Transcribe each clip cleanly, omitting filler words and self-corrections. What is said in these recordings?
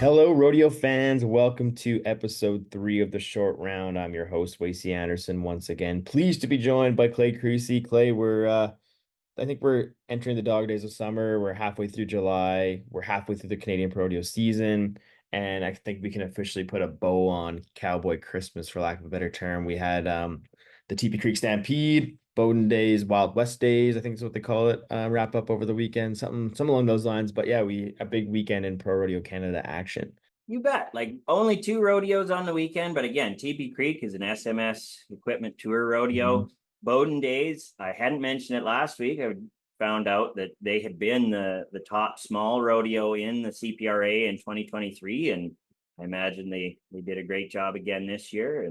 Hello, rodeo fans. Welcome to episode 3 of the short round. I'm your host, Wasey Anderson, once again. Pleased to be joined by Clay Creasy. Clay, I think we're entering the dog days of summer. We're halfway through July. We're halfway through the Canadian Pro Rodeo season. And I think we can officially put a bow on Cowboy Christmas, for lack of a better term. We had the TP Creek Stampede, Bowden Daze, Wild West Days, I think is what they call it, wrap up over the weekend, something along those lines. But yeah, we a big weekend in Pro Rodeo Canada action. You bet. Like only two rodeos on the weekend, but again, TP Creek is an SMS equipment tour rodeo. Mhm. Bowden Days, I hadn't mentioned it last week. I found out that they had been the top small rodeo in the CPRA in 2023, and I imagine they did a great job again this year.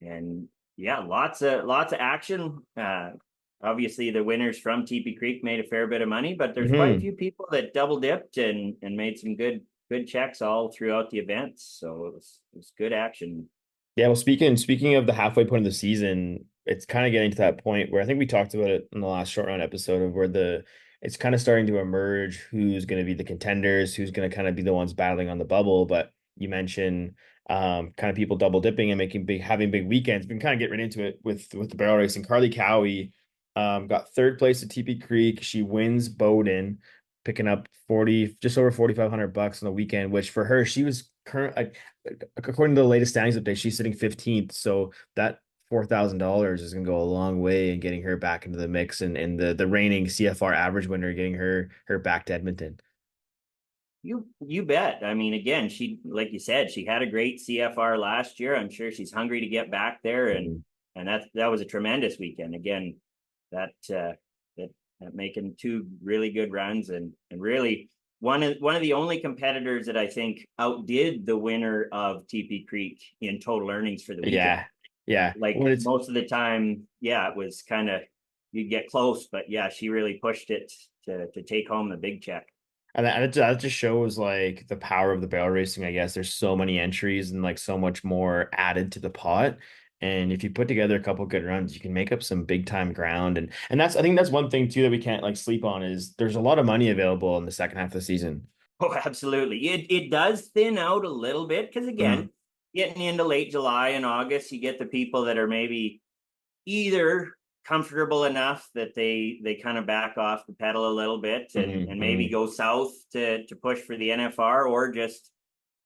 And yeah, lots of action. Obviously, the winners from TP Creek made a fair bit of money, but there's quite a Mhm. few people that double dipped and made some good checks all throughout the events. So it was good action. Yeah, well, speaking of the halfway point of the season, it's kind of getting to that point where I think we talked about it in the last short round episode of where the it's kind of starting to emerge who's going to be the contenders, who's going to kind of be the ones battling on the bubble. But you mentioned kind of people double dipping and having big weekends. We can kind of get right into it with the barrel racing. Carly Cowie got third place at TP Creek. She wins Bowden, picking up 40, just over 4,500 bucks on the weekend, which for her, she was current according to the latest standings update, she's sitting 15th. So that $4,000 is going to go a long way in getting her back into the mix and the reigning CFR average winner, getting her back to Edmonton. You bet. I mean, again, she like you said, she had a great CFR last year. I'm sure she's hungry to get back there, and Mhm. that was a tremendous weekend. Again, that that, that making two really good runs and really one of the only competitors that I think outdid the winner of TP Creek in total earnings for the weekend. Yeah. Yeah. Like When it's most of the time, yeah, it was kind of you'd get close, but yeah, she really pushed it to take home the big check. and that just shows like the power of the barrel racing, I guess. There's so many entries and like so much more added to the pot. And if you put together a couple good runs, you can make up some big time ground. And that's I think that's one thing too that we can't like sleep on is there's a lot of money available in the second half of the season. Oh, absolutely. It does thin out a little bit because Mm, again, getting into late July and August, you get the people that are maybe either comfortable enough that they kind of back off the pedal a little bit and maybe mhm. go south to push for the NFR or just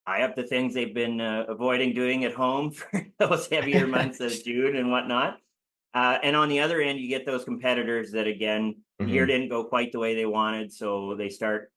eye up the things they've been avoiding doing at home for those heavier months of June and whatnot. And on the other end, you get those competitors that again, the year Mhm. didn't go quite the way they wanted, so they start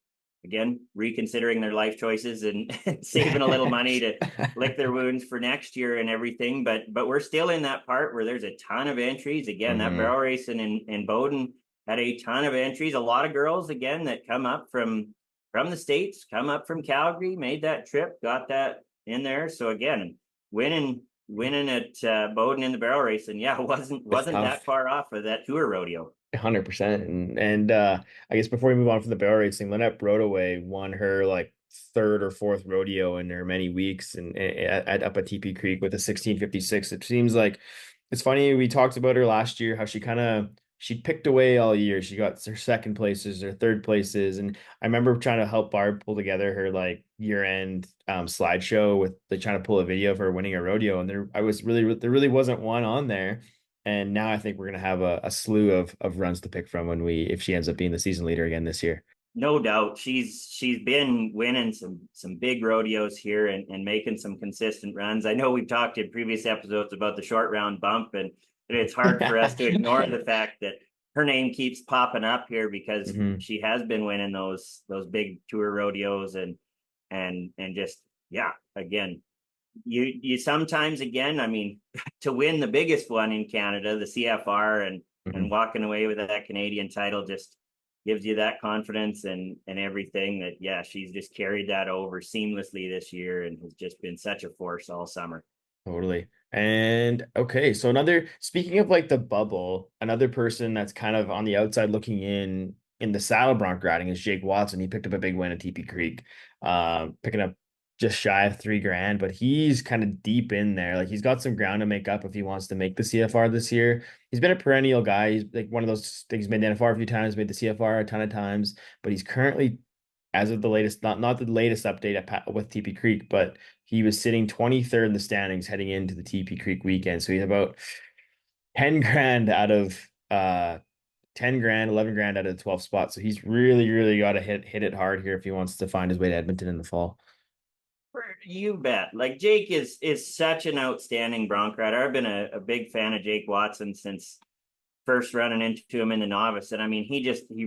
again reconsidering their life choices and saving a little money to lick their wounds for next year and everything. But we're still in that part where there's a ton of entries. Again, that hmm barrel racing in Bowden had a ton of entries. A lot of girls again that come up from the states, come up from Calgary, made that trip, got that in there. So again, winning at Bowden in the barrel racing, yeah, It's wasn't that tough. far off of that tour rodeo. 100%. And I guess before we move on from the barrel racing, Lynette Broadway won her like third or fourth rodeo in her many weeks and up at TP Creek with a 1656. It seems like it's funny. We talked about her last year, how she picked away all year. She got her second places, her third places. And I remember trying to help Barb pull together her like year-end slideshow with like trying to pull a video of her winning a rodeo. And there really wasn't one on there. And now I think we're gonna have a slew of runs to pick from when we if she ends up being the season leader again this year. No doubt, she's been winning some big rodeos here and making some consistent runs. I know we've talked in previous episodes about the short round bump, and it's hard for us to ignore the fact that her name keeps popping up here because hmm she has been winning those big tour rodeos and just yeah, again, you sometimes again, I mean, to win the biggest one in Canada, the CFR, and hmm walking away with that Canadian title just gives you that confidence and everything that yeah, she's just carried that over seamlessly this year and has just been such a force all summer. Totally. And okay, so another speaking of like the bubble, another person that's kind of on the outside looking in the saddle bronc riding is Jake Watson. He picked up a big win at TP Creek, picking up just shy of 3 grand, but he's kind of deep in there. Like he's got some ground to make up if he wants to make the CFR this year. He's been a perennial guy. He's like one of those things, made the NFR a few times, made the CFR a ton of times, but he's currently as of the latest, not the latest update with TP Creek, but he was sitting 23rd in the standings heading into the TP Creek weekend. So he's about 10 grand out of 10 grand, 11 grand out of the 12 spots. So he's really got to hit it hard here if he wants to find his way to Edmonton in the fall. You bet. Like Jake is such an outstanding bronc rider. I've been a big fan of Jake Watson since first running into him in the novice. And I mean, he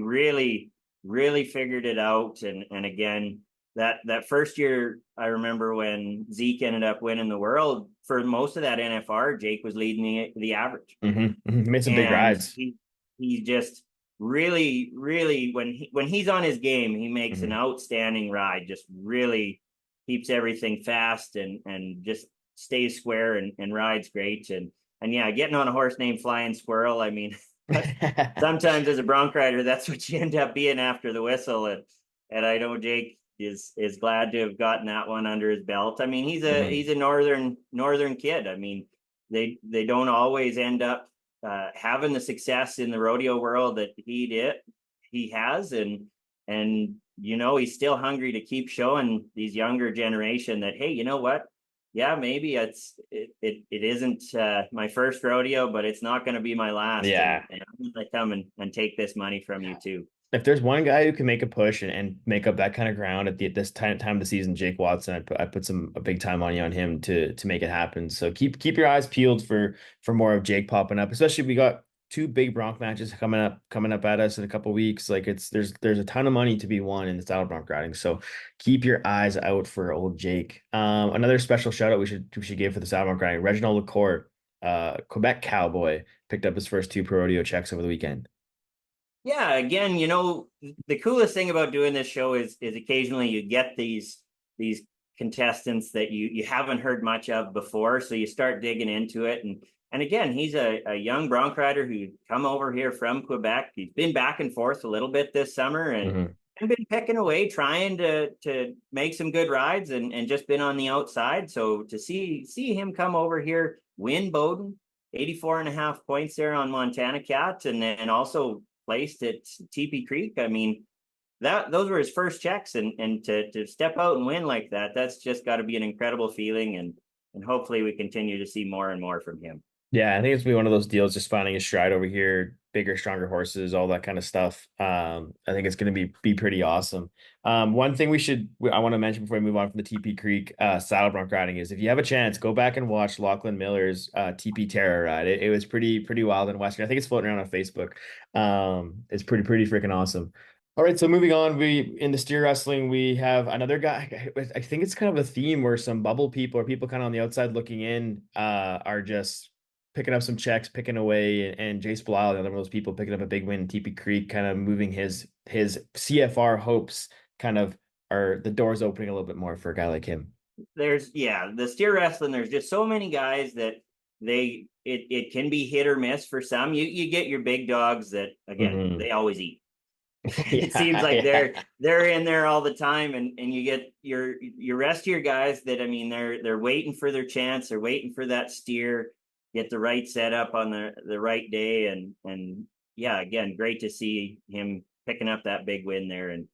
really figured it out. And again, that first year, I remember when Zeke ended up winning the world for most of that NFR, Jake was leading the average. Made some big And rides. he just really when he's on his game, he makes an outstanding ride, just really keeps everything fast and just stays square and rides great. And yeah, getting on a horse named Flying Squirrel, I mean, sometimes as a bronc rider, that's what you end up being after the whistle. And I know Jake is glad to have gotten that one under his belt. I mean, he's a northern kid. I mean, they don't always end up having the success in the rodeo world that he has, and you know, he's still hungry to keep showing these younger generation that, hey, you know what, yeah, maybe it isn't my first rodeo, but it's not going to be my last. Yeah. And I'm going to come and take this money from you too. If there's one guy who can make a push and make up that kind of ground at this time of the season, Jake Watson, I put a big time money on him to make it happen. So keep your eyes peeled for more of Jake popping up. Especially we got two big bronc matches coming up at us in a couple weeks. Like there's a ton of money to be won in the saddle bronc riding. So keep your eyes out for old Jake. Another special shout out we should give for the saddle bronc riding. Reginald Lecourt, Quebec Cowboy, picked up his first two pro rodeo checks over the weekend. Yeah, again, you know, the coolest thing about doing this show is occasionally you get these contestants that you haven't heard much of before, so you start digging into it. And again, he's a young bronc rider who come over here from Quebec. He's been back and forth a little bit this summer and been picking away, trying to make some good rides and just been on the outside. So to see him come over here, win Bowden, 84 and a half points there on Montana Cat, and also placed at TP Creek. I mean, those were his first checks, and to step out and win like that, that's just got to be an incredible feeling. And hopefully we continue to see more and more from him. Yeah, I think it's gonna be one of those deals, just finding his stride over here, bigger, stronger horses, all that kind of stuff. I think it's gonna be pretty awesome. One thing I want to mention before we move on from the TP Creek saddle bronc riding is if you have a chance, go back and watch Lachlan Miller's TP Terror ride. It was pretty wild in Western. I think it's floating around on Facebook. It's pretty freaking awesome. All right, so moving on, we in the steer wrestling, we have another guy. I think it's kind of a theme where some bubble people or people kind of on the outside looking in are just picking up some checks, picking away, and Jace Blau, another one of those people picking up a big win in TP Creek, kind of moving his CFR hopes kind of are the doors opening a little bit more for a guy like him. The steer wrestling, there's just so many guys that it can be hit or miss for some. You get your big dogs that again, they always eat. It seems like Yeah. they're in there all the time, and you get your rest of your guys that, I mean, they're waiting for their chance, they're waiting for that steer, get the right setup on the right day, and yeah, again, great to see him picking up that big win there and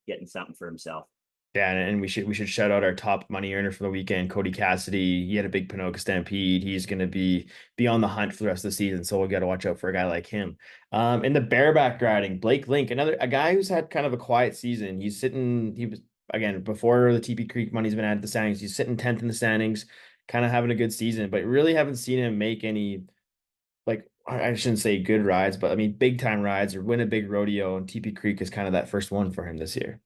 getting something for himself. Yeah, and we should shout out our top money earner for the weekend, Cody Cassidy. He had a big Pinoca Stampede. He's going to be on the hunt for the rest of the season, so we got to watch out for a guy like him. In the bareback riding, Blake Link, a guy who's had kind of a quiet season. He was again before the TP Creek money's been added to the standings. He's sitting 10th in the standings, kind of having a good season, but really haven't seen him make any, like, I shouldn't say good rides, but I mean big time rides or win a big rodeo. And TP Creek is kind of that first one for him this year.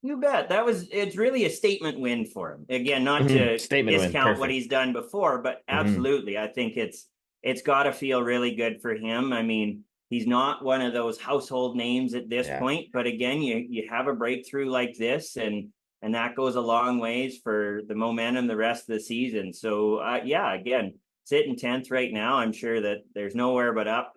You bet. It's really a statement win for him. Again, not to Statement win, discount what perfect. he's done before, but absolutely. I think it's got to feel really good for him. I mean, he's not one of those household names at this Yeah. point, but again, you have a breakthrough like this, and that goes a long ways for the momentum the rest of the season. So yeah, again, sitting 10th right now, I'm sure that there's nowhere but up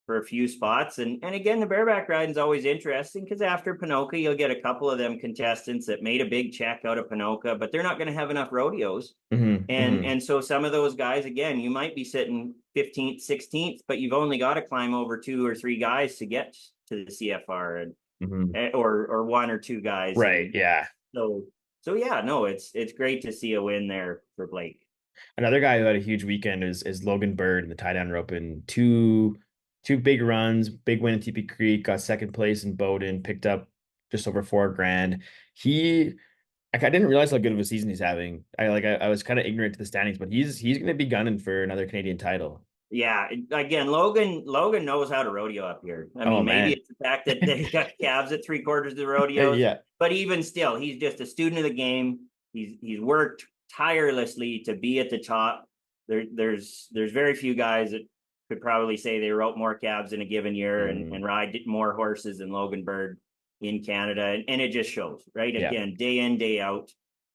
for a few spots. And again, the bareback riding is always interesting because after Pinoca, you'll get a couple of them contestants that made a big check out of Pinoca, but they're not going to have enough rodeos. And so some of those guys, again, you might be sitting 15th, 16th, but you've only got to climb over 2 or 3 guys to get to the CFR. Mhm. or one or two guys. Right. And Yeah. so, so yeah, no, it's great to see a win there for Blake. Another guy who had a huge weekend is Logan Bird in the tie down rope in two big runs, big win in TP Creek, got second place in Bowden, picked up just over 4 grand. He I didn't realize how good of a season he's having. I was kind of ignorant to the standings, but he's going to be gunning for another Canadian title. Yeah, again, Logan knows how to rodeo up here. I Oh mean, maybe man. it's the fact that he got calves at three-quarters of the rodeos, Yeah. but even still, he's just a student of the game. He's worked tirelessly to be at the top. There's very few guys that could probably say they wrote more calves in a given year and Mhm. ride more horses than Logan Bird in Canada, and it just shows, right? Yeah. Again, day in, day out,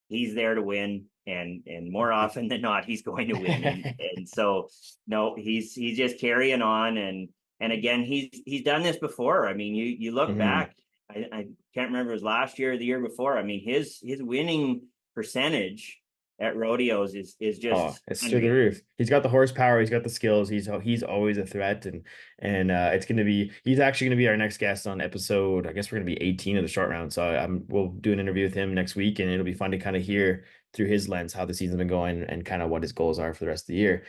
he's there to win, and more often than not, he's going to win, and so no, he's just carrying on, and again, he's done this before. I mean, you look Mhm. back, I can't remember, it was last year or the year before. I mean, his winning percentage at rodeos is Oh, just it's through the unreal. roof. He's got the horsepower, he's got the skills. He's always a threat, and it's gonna be he's actually gonna be our next guest on episode. I guess we're gonna be 18 of the short round. So we'll do an interview with him next week, and it'll be fun to kind of hear through his lens how the season's been going and kind of what his goals are for the rest of the year.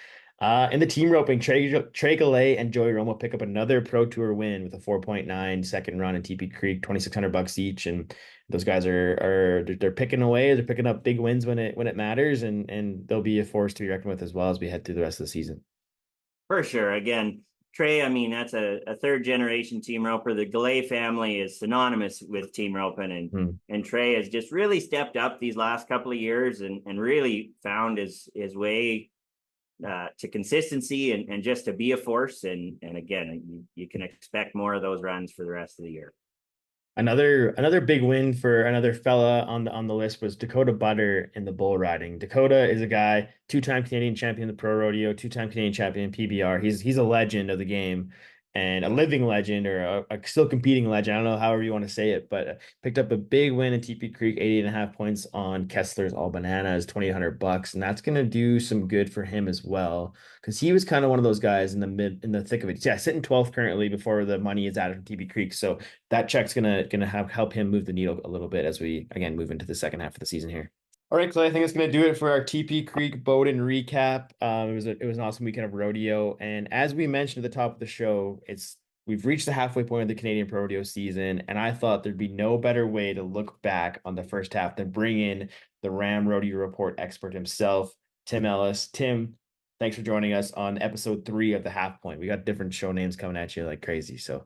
In the team roping, Trey Gallet and Joey Romo pick up another Pro Tour win with a 4.9 second run in TP Creek, $2,600 each, and those guys they're picking away, they're picking up big wins when it matters, and they'll be a force to be reckoned with as well as we head through the rest of the season. For sure. Again, Trey, I mean, that's a third generation team roper. The Galay family is synonymous with team roping, Hmm. and Trey has just really stepped up these last couple of years and really found his way to consistency and just to be a force. And again, you can expect more of those runs for the rest of the year. Another big win for another fella on the list was Dakota Butter in the bull riding. Dakota is a guy, two-time Canadian champion in the pro rodeo, two-time Canadian champion in PBR. He's a legend of the game and a living legend or a still competing legend. I don't know however you want to say it, but picked up a big win in TP Creek, 80.5 points on Kessler's All Bananas, $2,800, and that's gonna do some good for him as well because he was kind of one of those guys in the thick of it. Yeah, sitting 12th currently before the money is added from TP Creek, so that check's gonna have help him move the needle a little bit as we again move into the second half of the season here. All right, so I think it's gonna do it for our TP Creek Bowden recap. It was an awesome weekend of rodeo, and as we mentioned at the top of the show, it's we've reached the halfway point of the Canadian Pro Rodeo season, and I thought there'd be no better way to look back on the first half than bring in the RAM Rodeo Report expert himself, Tim Ellis. Tim, thanks for joining us on episode 3 of the Half Point. We got different show names coming at you like crazy, so.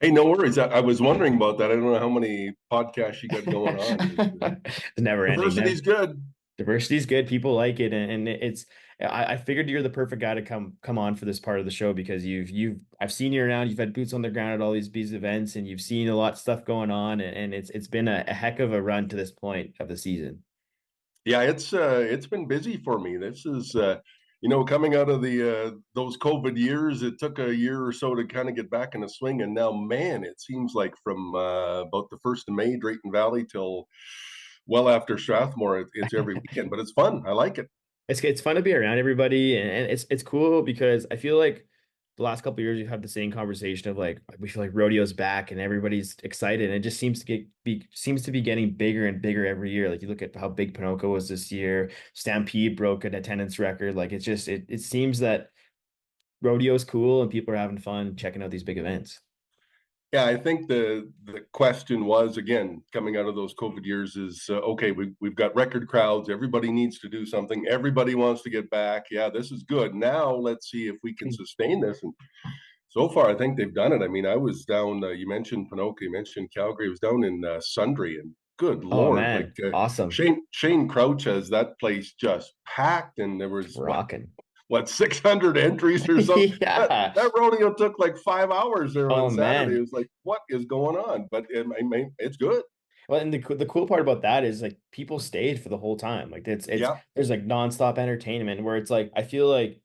Hey, no worries. I was wondering about that. I don't know how many podcasts you got going on. It's never ending. Diversity's good. Diversity is good. People like it, and it's. I figured you're the perfect guy to come on for this part of the show because I've seen you around. You've had boots on the ground at all these events, and you've seen a lot of stuff going on, and it's been a heck of a run to this point of the season. Yeah, it's been busy for me. This is coming out of the those COVID years, it took a year or so to kind of get back in the swing, and now, man, it seems like from about the 1st of May, Drayton Valley till well after Strathmore, it's every weekend, but it's fun. I like it. It's fun to be around everybody, and it's cool because I feel like the last couple of years you've had the same conversation of like we feel like rodeo's back and everybody's excited, and it just seems to be getting bigger and bigger every year. Like you look at how big Pinoco was this year, Stampede broke an attendance record. Like it seems that rodeo's cool and people are having fun checking out these big events. Yeah, I think the question was again coming out of those COVID years is okay. We've got record crowds. Everybody needs to do something. Everybody wants to get back. Yeah, this is good. Now let's see if we can sustain this. And so far, I think they've done it. I mean, I was down. You mentioned Pinoca. You mentioned Calgary. I was down in Sundre, and good Oh lord, like man, awesome. Shane Crouch has that place just packed, and there was Rocking. what 600 entries or something. Yeah. That rodeo took like 5 hours there on Oh Saturday. It man. was like, what is going on? But I mean, it's good. Well, and the cool part about that is like people stayed for the whole time. Like it's Yeah, there's like nonstop entertainment where it's like I feel like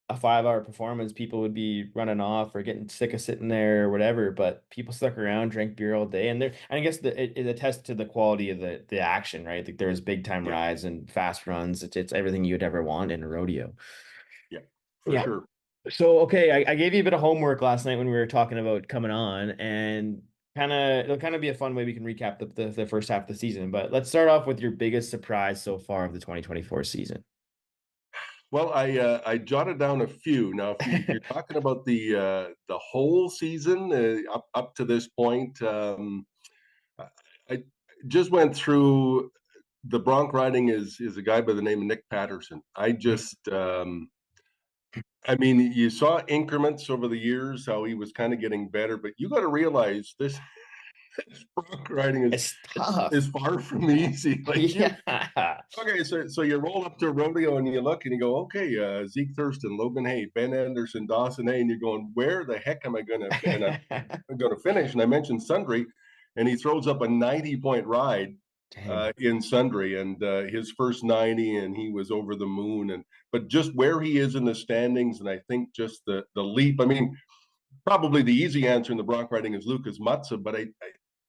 a 5 hour performance, people would be running off or getting sick of sitting there or whatever. But people stuck around, drank beer all day, and I guess it attests to the quality of the action, right? Like there was big time yeah, rides and fast runs. It's everything you'd ever want in a rodeo. yeah, for Yeah. sure. So, okay, I gave you a bit of homework last night when we were talking about coming on, and it'll kind of be a fun way we can recap the first half of the season. But let's start off with your biggest surprise so far of the 2024 season. Well, I jotted down a few. Now, if you're talking about the whole season up to this point, I just went through the bronc riding is a guy by the name of Nick Patterson. I mean, you saw increments over the years how he was kind of getting better, but you got to realize this bronc riding It's tough. is far from easy. Like you, Yeah. okay, so you roll up to a rodeo and you look and you go, okay, Zeke Thurston, Logan Hay, Ben Anderson, Dawson Hay, and you're going, where the heck am I going to finish? And I mentioned Sundry, and he throws up a 90-point ride Dang. in Sundry, and his first 90, and he was over the moon. And but just where he is in the standings, and I think just the leap. I mean, probably the easy answer in the bronc riding is Lucas Matza, but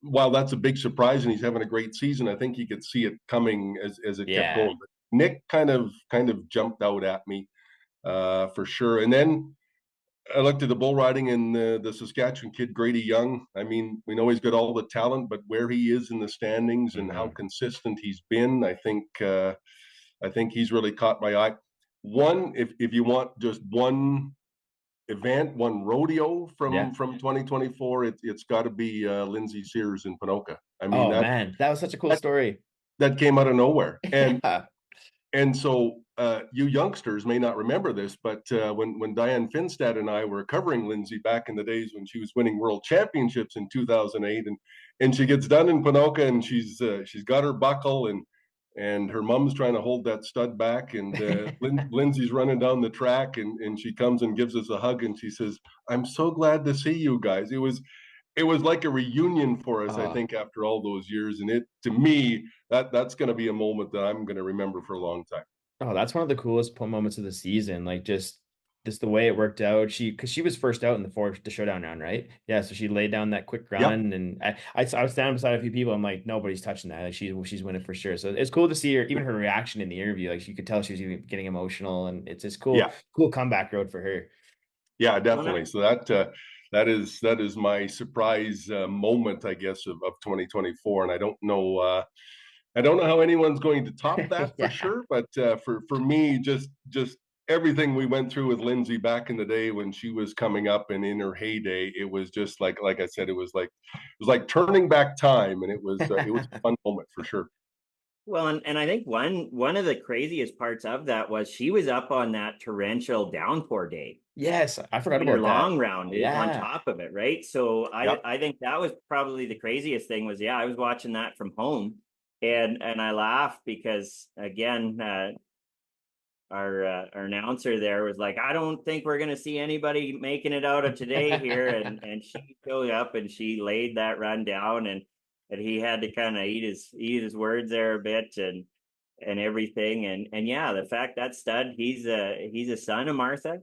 while that's a big surprise and he's having a great season, I think you could see it coming as it kept Yeah. going. But Nick kind of jumped out at me for sure. And then I looked at the bull riding and the Saskatchewan kid Grady Young. I mean, we know he's got all the talent, but where he is in the standings and how Hmm. consistent he's been, I think he's really caught my eye. One, if you want just one event, one rodeo Yeah. from 2024, it's got to be Lindsay Sears in Pinoca. I mean Oh man, that was such a cool that story. that came out of nowhere, Yeah. and so you youngsters may not remember this, but when Diane Finstad and I were covering Lindsay back in the days when she was winning world championships in 2008, and she gets done in Pinoca, and she's got her buckle, and her mom's trying to hold that stud back, and Lindsay's running down the track, and she comes and gives us a hug, and she says, "I'm so glad to see you guys." It was like a reunion for us, I Oh, think, after all those years, and it to me that's going to be a moment that I'm going to remember for a long time. oh, that's one of the coolest moments of the season. Like just the way it worked out. Because she was first out in the showdown round, right? Yeah. So she laid down that quick Yep. run, and I was standing beside a few people. I'm like, nobody's touching that. Like she's winning for sure. So it's cool to see her, even her reaction in the interview. Like you could tell she was even getting emotional, and it's just Yeah. cool comeback road for her. Yeah, Well, definitely. So that is my surprise moment, I guess, of 2024, and I don't know how anyone's going to top that for Yeah. sure, but for me, just everything we went through with Lindsay back in the day when she was coming up and in her heyday, it was just like I said, it was like turning back time, and it was a fun moment for sure. well, and I think one of the craziest parts of that was she was up on that torrential downpour day, Yes, I forgot winter about that. long round on Yeah. top of it, right? So I Yep. I think that was probably the craziest thing was, yeah, I was watching that from home, and I laughed because again, our announcer there was like, I don't think we're gonna see anybody making it out of today here, and she showed up and she laid that run down, and he had to kind of eat his words there a bit, and everything, and yeah, the fact that stud, he's a son of Martha,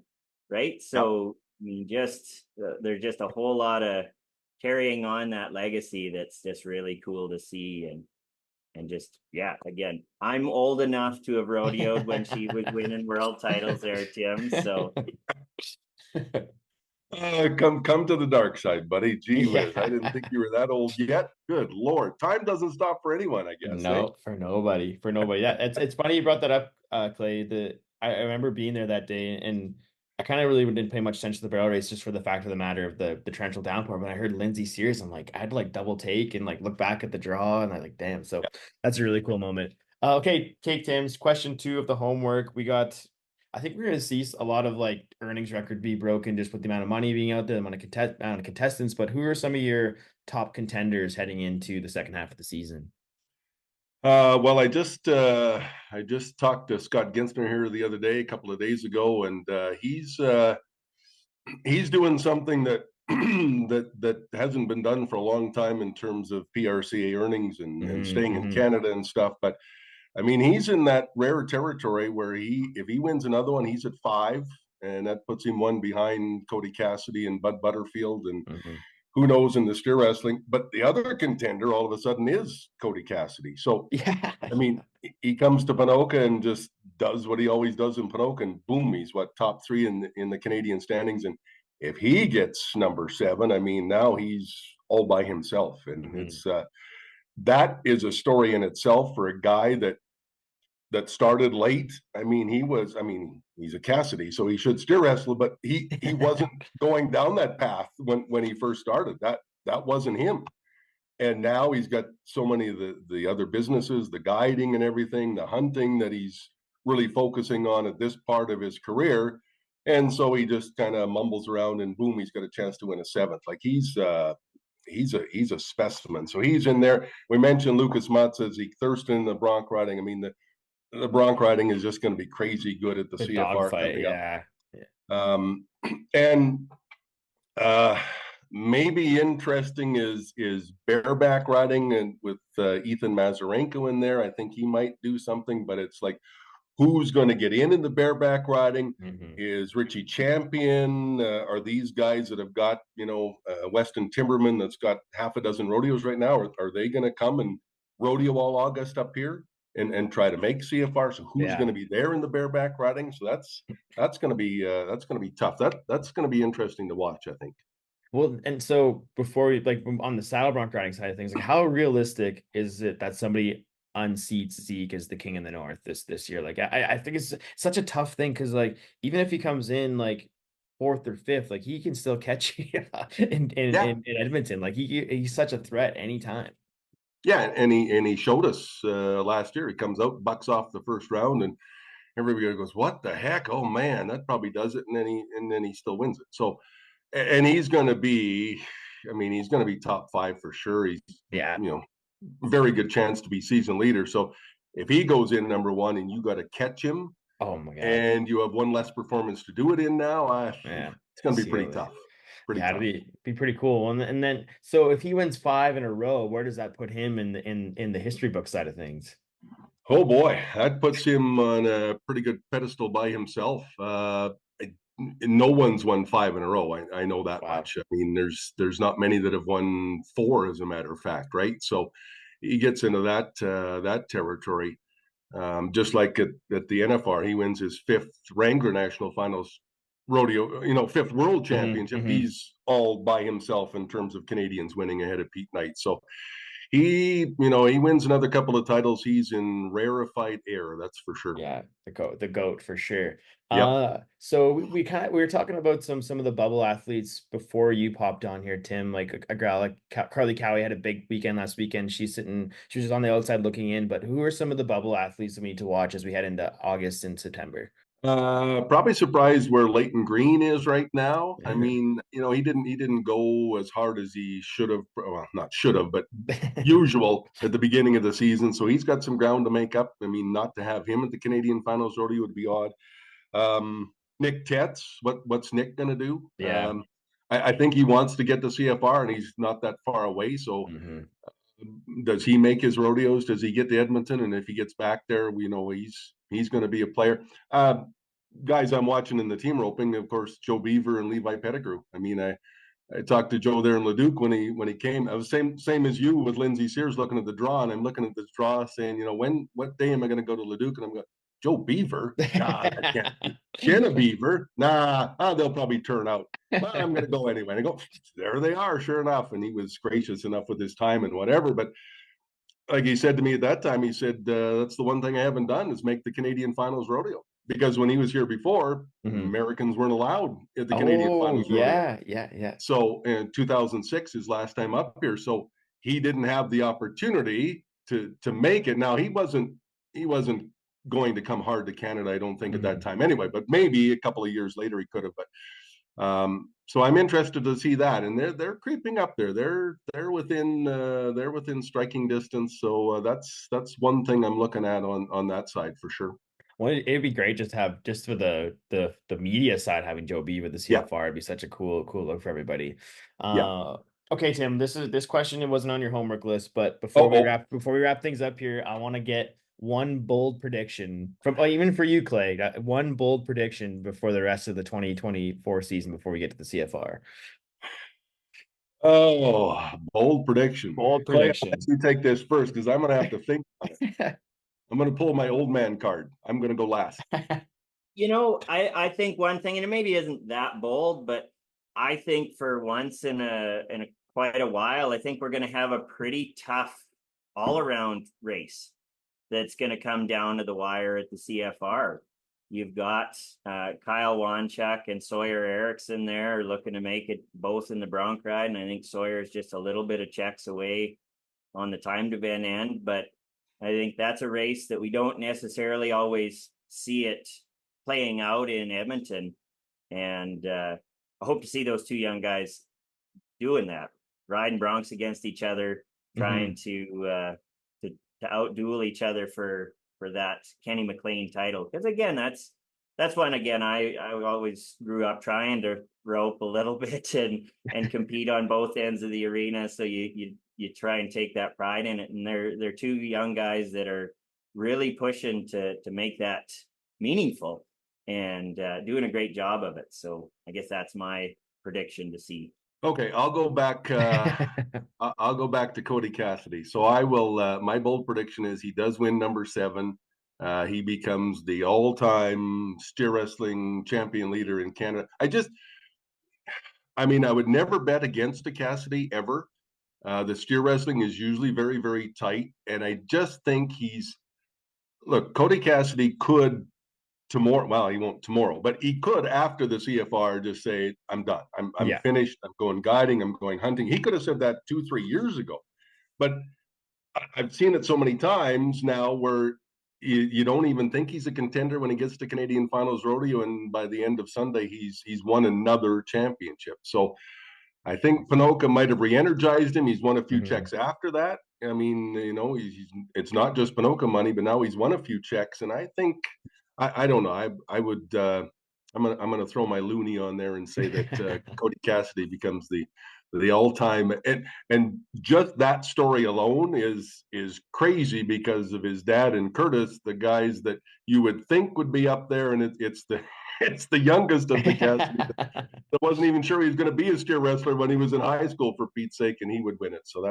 right? Yep. So I mean, just there's just a whole lot of carrying on that legacy that's just really cool to see, and just, yeah, again, I'm old enough to have rodeoed when she was winning world titles there, Tim. So Come to the dark side, buddy. Gee whiz, I didn't Yeah. think you were that old yet. Good Lord, time doesn't stop for anyone, I guess, eh? No, for nobody, for nobody. Yeah, it's funny you brought that up, Clay. I remember being there that day, and I kind of really didn't pay much attention to the barrel race just for the fact of the matter of the torrential downpour. But I heard Lindsay Sears, I'm like, I had to like double take and like look back at the draw, and I like, damn. So that's a really cool moment. Okay, Kate Tim's question two of the homework. We got. I think we're gonna see a lot of like earnings record be broken just with the amount of money being out there, the amount of contestants. But who are some of your top contenders heading into the second half of the season? Well, I just talked to Scott Ginsner here the other day, a couple of days ago, and he's doing something that that hasn't been done for a long time in terms of PRCA earnings and staying in Mm-hmm. Canada and stuff. But I mean, he's in that rare territory where if he wins another one, he's at 5, and that puts him one behind Cody Cassidy and Bud Butterfield, and Mm-hmm. who knows in the steer wrestling. But the other contender all of a sudden is Cody Cassidy. So Yeah. I mean, he comes to Pinoca and just does what he always does in Pinoca, and boom, he's top 3 in the Canadian standings. And if he gets number 7, I mean, now he's all by himself. And it's that is a story in itself for a guy that started late. I mean, he's a Cassidy, so he should steer wrestle, but he wasn't going down that path when he first started. That wasn't him. And now he's got so many of the other businesses, the guiding and everything, the hunting that he's really focusing on at this part of his career. And so he just kind of mumbles around, and boom, he's got a chance to win a seventh. Like he's a specimen. So he's in there. We mentioned Lucas Matza, Zeke Thurston, the bronc riding. I mean, the bronc riding is just going to be crazy good at the CFR dogfight, coming up. yeah. And maybe interesting is bareback riding, and with Ethan Mazurenko in there. I think he might do something, but it's like, who's going to get in the bareback riding? Is Richie Champion? Are these guys that have got, Weston Timberman that's got half a dozen rodeos right now? Are they going to come and rodeo all August up here and try to make CFR? So who's going to be there in the bareback riding? So that's going to be tough. That's going to be interesting to watch, I think. Well, and so before we on the saddle bronc riding side of things, like how realistic is it that somebody unseats Zeke as the king in the north this year? Like I think it's such a tough thing, because like even if he comes in like fourth or fifth, like he can still catch you in Edmonton. Like he's such a threat anytime. Yeah, and he showed us last year. He comes out, bucks off the first round, and everybody goes, "What the heck? Oh man, that probably does it." And then he still wins it. So, and he's going to be, he's going to be top 5 for sure. He's very good chance to be season leader. So if he goes in number 1 and you got to catch him, oh my god, and you have one less performance to do it in now, it's going to be pretty tough. It'd be pretty cool. And then so if he wins 5 in a row, where does that put him in the history book side of things? Oh boy, that puts him on a pretty good pedestal by himself. No one's won 5 in a row. I know that much. I mean, there's not many that have won 4, as a matter of fact, right? So he gets into that territory. Just like at the NFR, he wins his 5th Wrangler National Finals rodeo, 5th World Championship. He's all by himself in terms of Canadians winning ahead of Pete Knight. So he wins another couple of titles. He's in rarefied air, that's for sure. Yeah, the goat for sure. Yep. So we were talking about some of the bubble athletes before you popped on here, Tim. Like a girl like Carly Cowie had a big weekend last weekend. She was just on the outside looking in. But who are some of the bubble athletes that we need to watch as we head into August and September? Probably surprised where Leighton Green is right now. I mean, he didn't go as hard as he should have. Well, not should have, but usual at the beginning of the season. So he's got some ground to make up. I mean, not to have him at the Canadian Finals rodeo would be odd. Nick Tetz, what's Nick going to do? Yeah. I think he wants to get to CFR, and he's not that far away. So does he make his rodeos? Does he get to Edmonton? And if he gets back there, we know he's going to be a player. Guys I'm watching in the team roping, of course, Joe Beaver and Levi Pettigrew. I mean, I talked to Joe there in Leduc when he came. I was same as you with Lindsay Sears looking at the draw, and I'm looking at this draw saying, what day am I going to go to Leduc? And I'm going, Joe Beaver? God, I can't. Jenna Beaver? Nah, they'll probably turn out. But I'm going to go anyway. And I go, there they are, sure enough. And he was gracious enough with his time and whatever. But like he said to me at that time, he said, that's the one thing I haven't done is make the Canadian Finals rodeo. Because when he was here before, Americans weren't allowed at the Canadian Finals rodeo. Yeah. So in 2006, his last time up here. So he didn't have the opportunity to make it. Now he wasn't going to come hard to Canada, I don't think, at that time anyway, but maybe a couple of years later he could have. But so I'm interested to see that, and they're creeping up there. They're within striking distance. So that's one thing I'm looking at on that side for sure. Well, it'd be great just to have for the media side, having Joe B with the CFR. It'd be such a cool look for everybody. Okay, Tim, this question, it wasn't on your homework list, but before we wrap things up here, I want to get one bold prediction from even for you, Clay. One bold prediction before the rest of the 2024 season before we get to the CFR. Oh, bold prediction. Clay, you take this first because I'm going to have to think about it. I'm going to pull my old man card. I'm going to go last. I think one thing, and it maybe isn't that bold, but I think for once in a quite a while. I think we're going to have a pretty tough all-around race that's going to come down to the wire at the CFR. You've got Kyle Wanchuk and Sawyer Erickson there looking to make it both in the bronc ride, and I think Sawyer is just a little bit of checks away on the time to Ben end, but I think that's a race that we don't necessarily always see it playing out in Edmonton, and I hope to see those two young guys doing that, riding broncs against each other, trying to outduel each other for that Kenny McLean title. Because again, that's when again I always grew up trying to rope a little bit and compete on both ends of the arena. So you try and take that pride in it. And they're two young guys that are really pushing to make that meaningful and doing a great job of it. So I guess that's my prediction to see. Okay, I'll go back. I'll go back to Cody Cassidy. So I will. My bold prediction is he does win number 7. He becomes the all-time steer wrestling champion leader in Canada. I mean, I would never bet against a Cassidy ever. The steer wrestling is usually very, very tight, and I just think look. Cody Cassidy could tomorrow. Well, he won't tomorrow, but he could after the CFR just say, "I'm done. I'm Yeah. finished. I'm going guiding. I'm going hunting." He could have said that 2-3 years ago, but I've seen it so many times now where you don't even think he's a contender when he gets to Canadian Finals Rodeo, and by the end of Sunday, he's won another championship. So I think Panoka might have re-energized him. He's won a few checks after that. I mean, it's not just Panoka money, but now he's won a few checks, and I think I don't know. I would I'm gonna throw my loony on there and say that Cody Cassidy becomes the all-time, and just that story alone is crazy because of his dad and Curtis, the guys that you would think would be up there, and it's the it's the youngest of the Cassidy that wasn't even sure he was going to be a steer wrestler when he was in high school, for Pete's sake, and he would win it. So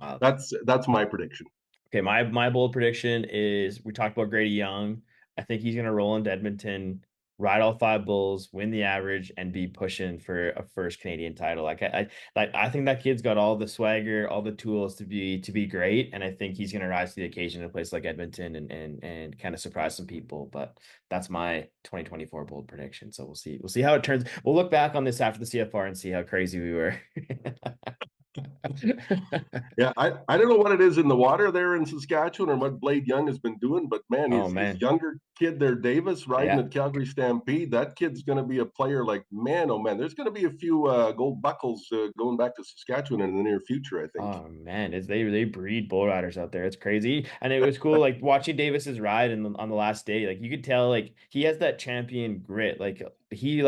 Wow. that's my prediction. Okay, my bold prediction is we talked about Grady Young. I think he's gonna roll into Edmonton, ride all 5 bulls, win the average, and be pushing for a first Canadian title. I think that kid's got all the swagger, all the tools to be great, and I think he's gonna rise to the occasion in a place like Edmonton and kind of surprise some people. But that's my 2024 bold prediction. So we'll see. We'll see how it turns. We'll look back on this after the CFR and see how crazy we were. Yeah, I don't know what it is in the water there in Saskatchewan or what Blade Young has been doing, but man, Oh his man. younger kid there, Davis, riding Yeah. at Calgary Stampede, that kid's going to be a player like, man, oh man, there's going to be a few gold buckles going back to Saskatchewan in the near future, I think. Oh man, they breed bull riders out there. It's crazy, and it was cool like watching Davis's ride on the last day. Like you could tell, like he has that champion grit. Like he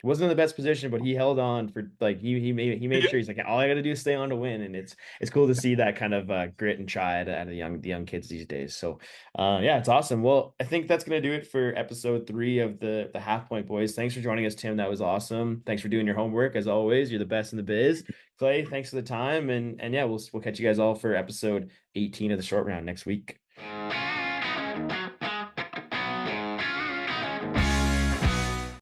wasn't in the best position, but he held on for like he made Yeah. sure he's like all I got to do is stay on to win, and it's cool to see that kind of grit and try out of the young kids these days. So yeah, it's awesome. Well, I think that's gonna do it for episode 3 of the Half Point Boys. Thanks for joining us, Tim. That was awesome. Thanks for doing your homework as always. You're the best in the biz. Clay, thanks for the time. And yeah, we'll catch you guys all for episode 18 of the short round next week.